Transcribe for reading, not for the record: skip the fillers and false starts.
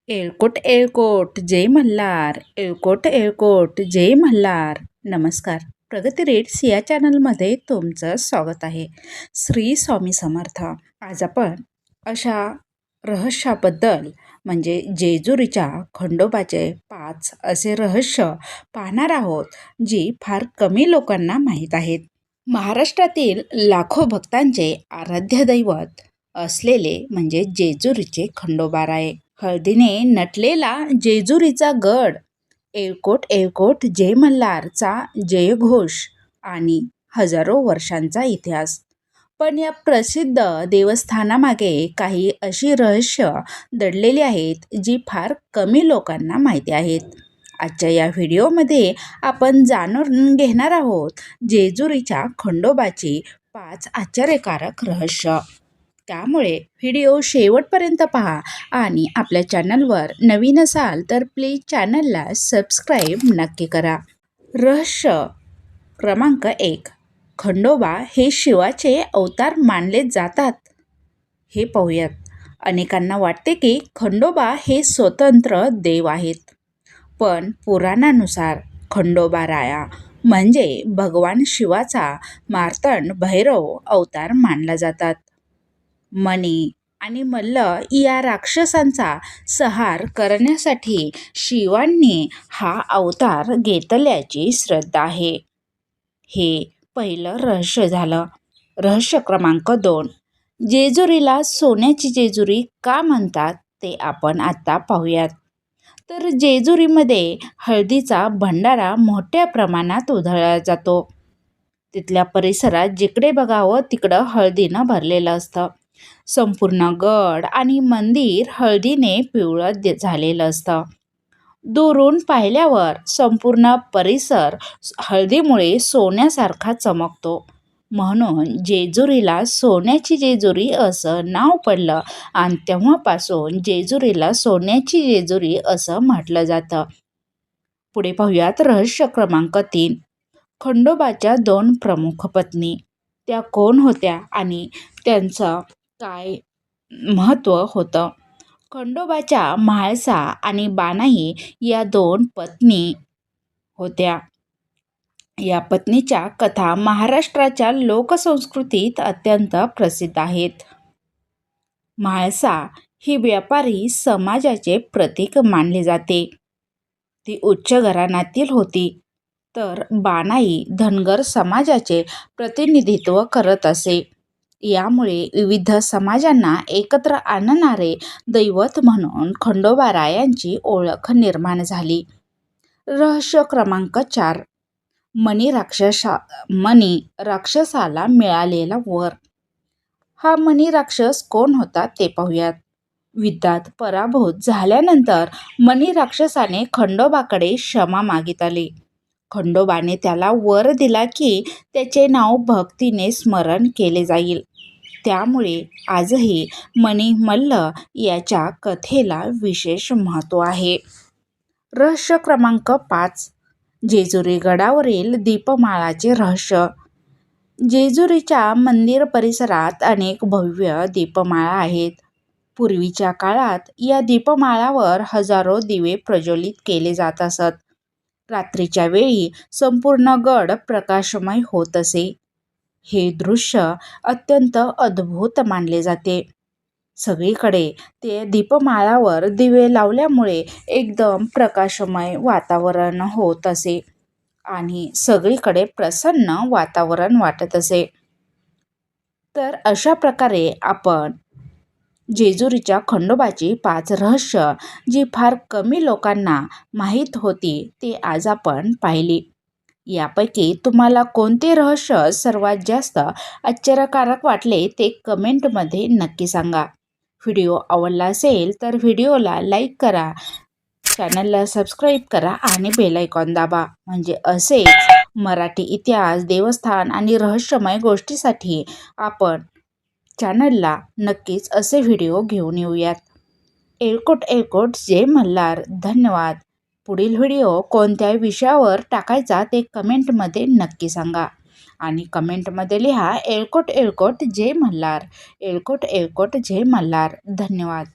एळकोट एळकोट जय मल्हार. एळकोट एळकोट जय मल्हार. नमस्कार. प्रगती रीड्स या चॅनलमध्ये तुमचं स्वागत आहे. श्री स्वामी समर्थ. आज आपण अशा रहस्याबद्दल म्हणजे जेजुरीच्या खंडोबाचे 5 असे रहस्य पाहणार आहोत, जी फार कमी लोकांना माहीत आहेत. महाराष्ट्रातील लाखो भक्तांचे आराध्य दैवत असलेले म्हणजे जेजुरीचे खंडोबाराय. हळदीने नटलेला जेजुरीचा गड, एळकोट एळकोट जय मल्हारचा जयघोष आणि हजारो वर्षांचा इतिहास. पण या प्रसिद्ध देवस्थानामागे काही अशी रहस्य दडलेली आहेत, जी फार कमी लोकांना माहिती आहेत. आजच्या या व्हिडिओमध्ये आपण जाणून घेणार आहोत जेजुरीच्या खंडोबाची 5 आश्चर्यकारक रहस्य. त्यामुळे व्हिडिओ शेवटपर्यंत पहा आणि आपल्या चॅनलवर नवीन असाल तर प्लीज चॅनलला सबस्क्राईब नक्की करा. रहस्य क्रमांक 1. खंडोबा हे शिवाचे अवतार मानले जातात. हे पाहूयात. अनेकांना वाटते की खंडोबा हे स्वतंत्र देव आहेत, पण पुराणानुसार खंडोबाराया म्हणजे भगवान शिवाचा मार्तंड भैरव अवतार मानला जातात. मणी आणि मल्ल या राक्षसांचा संहार करण्यासाठी शिवांनी हा अवतार घेतल्याची श्रद्धा आहे. हे पहिलं रहस्य झालं. रहस्य क्रमांक 2. जेजुरीला सोन्याची जेजुरी का म्हणतात ते आपण आता पाहूयात. तर जेजुरीमध्ये हळदीचा भंडारा मोठ्या प्रमाणात उधळला जातो. तिथल्या परिसरात जिकडे बघावं तिकडं हळदीनं भरलेलं असतं. संपूर्ण गड आणि मंदिर हळदीने पिवळं झालेलं असतं. दुरून पाहिल्यावर संपूर्ण परिसर हळदीमुळे सोन्यासारखा चमकतो. म्हणून जेजुरीला सोन्याची जेजुरी असं नाव पडलं आणि तेव्हापासून जेजुरीला सोन्याची जेजुरी असं म्हटलं जातं. पुढे पाहूयात रहस्य क्रमांक 3. खंडोबाच्या 2 प्रमुख पत्नी. त्या कोण होत्या आणि त्यांचं काय महत्त्व होतं? खंडोबाच्या म्हाळसा आणि बानाई या 2 पत्नी होत्या. या पत्नीच्या कथा महाराष्ट्राच्या लोकसंस्कृतीत अत्यंत प्रसिद्ध आहेत. म्हाळसा ही व्यापारी समाजाचे प्रतीक मानले जाते. ती उच्च घराण्यातील होती, तर बानाई धनगर समाजाचे प्रतिनिधित्व करत असे. यामुळे विविध समाजांना एकत्र आणणारे दैवत म्हणून खंडोबारायांची ओळख निर्माण झाली. रहस्य क्रमांक 4. मणी राक्षसाला मिळालेला वर. हा मणी राक्षस कोण होता ते पाहूयात. युद्धात पराभूत झाल्यानंतर मणी राक्षसाने खंडोबाकडे क्षमा मागितली. खंडोबाने त्याला वर दिला की त्याचे नाव भक्तीने स्मरण केले जाईल. त्यामुळे आजही मणिमल्ल याच्या कथेला विशेष महत्त्व आहे. रहस्य क्रमांक 5. जेजुरी गडावरील दीपमाळाचे रहस्य. जेजुरीच्या मंदिर परिसरात अनेक भव्य दीपमाळा आहेत. पूर्वीच्या काळात या दीपमाळावर हजारो दिवे प्रज्वलित केले जात असत. रात्रीच्या वेळी संपूर्ण गड प्रकाशमय होत असे. हे दृश्य अत्यंत अद्भुत मानले जाते. सगळीकडे ते दीपमाळावर दिवे लावल्यामुळे एकदम प्रकाशमय वातावरण होत असे आणि सगळीकडे प्रसन्न वातावरण वाटत असे. तर अशा प्रकारे आपण जेजुरीच्या खंडोबाची 5 रहस्य, जी फार कमी लोकांना माहीत होती, ती आज आपण पाहिली. यापैकी तुम्हाला कोणते रहस्य सर्वात जास्त आश्चर्यकारक वाटले ते कमेंटमध्ये नक्की सांगा. व्हिडिओ आवडला असेल तर व्हिडिओला लाईक करा, चॅनलला सबस्क्राईब करा आणि बेल आयकॉन दाबा. म्हणजे असेच मराठी इतिहास, देवस्थान आणि रहस्यमय गोष्टीसाठी आपण चॅनलला नक्कीच असे व्हिडिओ घेऊन येऊयात. एळकोट एळकोट जय मल्हार. धन्यवाद. पुढील व्हिडिओ कोणत्या विषयावर टाकायचा ते कमेंटमध्ये नक्की सांगा आणि कमेंटमध्ये लिहा एळकोट एळकोट जय मल्हार. एळकोट एळकोट जय मल्हार. धन्यवाद.